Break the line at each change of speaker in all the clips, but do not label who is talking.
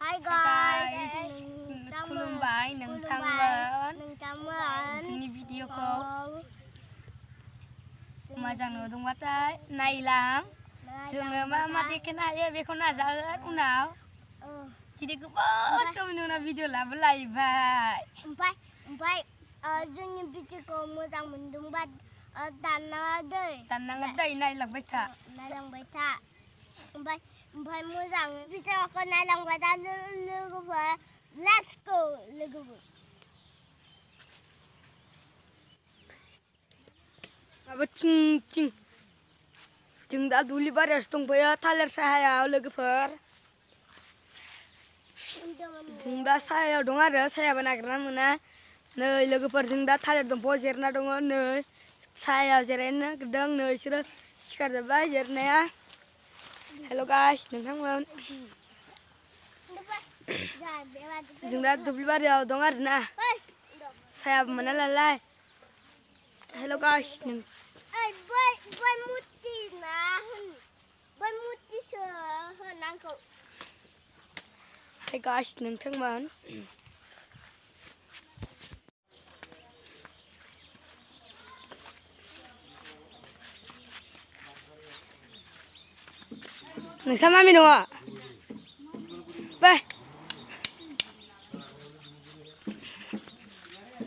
Hi guys, खुलुमबाय नोंथांमोन जोंनि भिडिअखौ मोजां नुदोंबाथाय नायलां जोङो मा देखायनो हायो बेखौ नाजागोन उनाव दिनै गोबाव समनि उनाव भिडिअ लाबोलायबाय
ओमफ्राय जोंनि भिडिअखौ मोजां मोनदोंबा दाननाङा दै
नायलांबाय था
ओमफ्राय मोजां भिडिअखौ नायलांबाय दा लोगोफोर लेट्स गो लोगोफोर
माबा थिं जों दा दुब्लि बारियावसो दंफैयो थालिर साहायाव लोगोफोर जों दा साहायाव दं आरो साहायाबो नागिरना मोना नै लोगोफोर जों दा थालिर दंफांआव जिरायना दङ नै साहायाव जिरायनो नागिरदों नै बिसोरो सिखारजोब्बाय जिरायनाया हेल' गाइस नोंथांमोन जों दा दुब्लि बारियाव दं आरोना साहायाबो मोना नालाय हेल' गाइस नों Hey guys, nunwmwngwn. Nasa mami dong ah? Bye.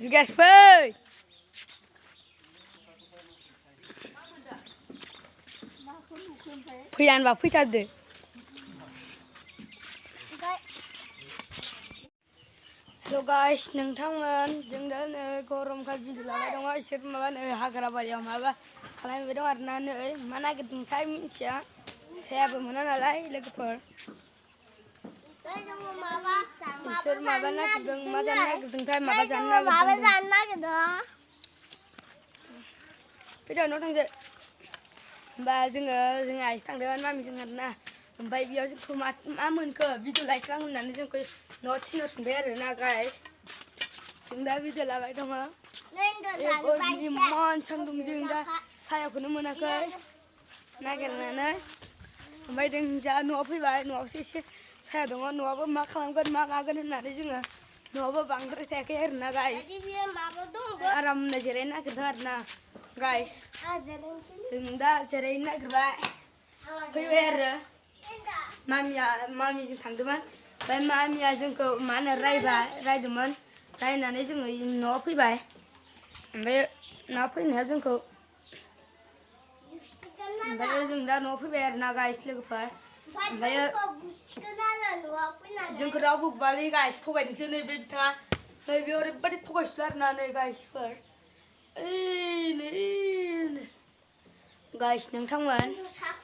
Guys, bye. Puyan ba puytadi. Hello guys, nोंथांमोन जों दा नै गरमखाय भिडिअ लाबाय दङ इसोर माबा नै हाग्रा बारियाव माबा खालामबाय दं आरोना नै मा नागिरदोंथाय मिन्थिया सायाबो मोना नालाय लोगोफोर इसोर माबा नागिरदों मा जानो नागिरदोंथाय माबा जानो नागिरदों फैदो न' थांसै होमबा जों आइसो थांदोंमोन मामिजों आरोना ओमफ्राय बेयाव जोंखौ मा मोनखो भिडिअ लायख्रां होननानै जोंखौ न'आव थिनहर थांबाय आरोना गाइस जों दा भिडिअ लाबाय दङ इमान सान्दुं जों दा सायाखौनो मोनाखै नागिरनानै ओमफ्राय जों जा न'आव फैबाय न'आवसो एसे साया दङ न'आवबो मा खालामगोन मा मागोन होननानै जोङो न'आवबो बांद्राय थायाखै आरोना गाइस आरामनो जिरायनो नागिरदों आरोना गाइस जों दा जिरायनो नागिरबाय फैबाय आरो मामिजों थांदोंमोन ओमफ्राय मामिया जोंखौ मा होनो रायदोंमोन रायनानै जोङो न'आव फैबाय ओमफ्राय न'आव फैनायाव जोंखौ ओमफ्राय जों दा न'आव फैबाय आरोना गाइस लोगोफोर ओमफ्राय जोंखौ रावबो बुवालै गाइस थगायदोंसो नै बे बिथाङा नै बेयाव ओरैबायदि थगायसोदों आरोना नै गाइसफोर नै गाइस नोंथांमोन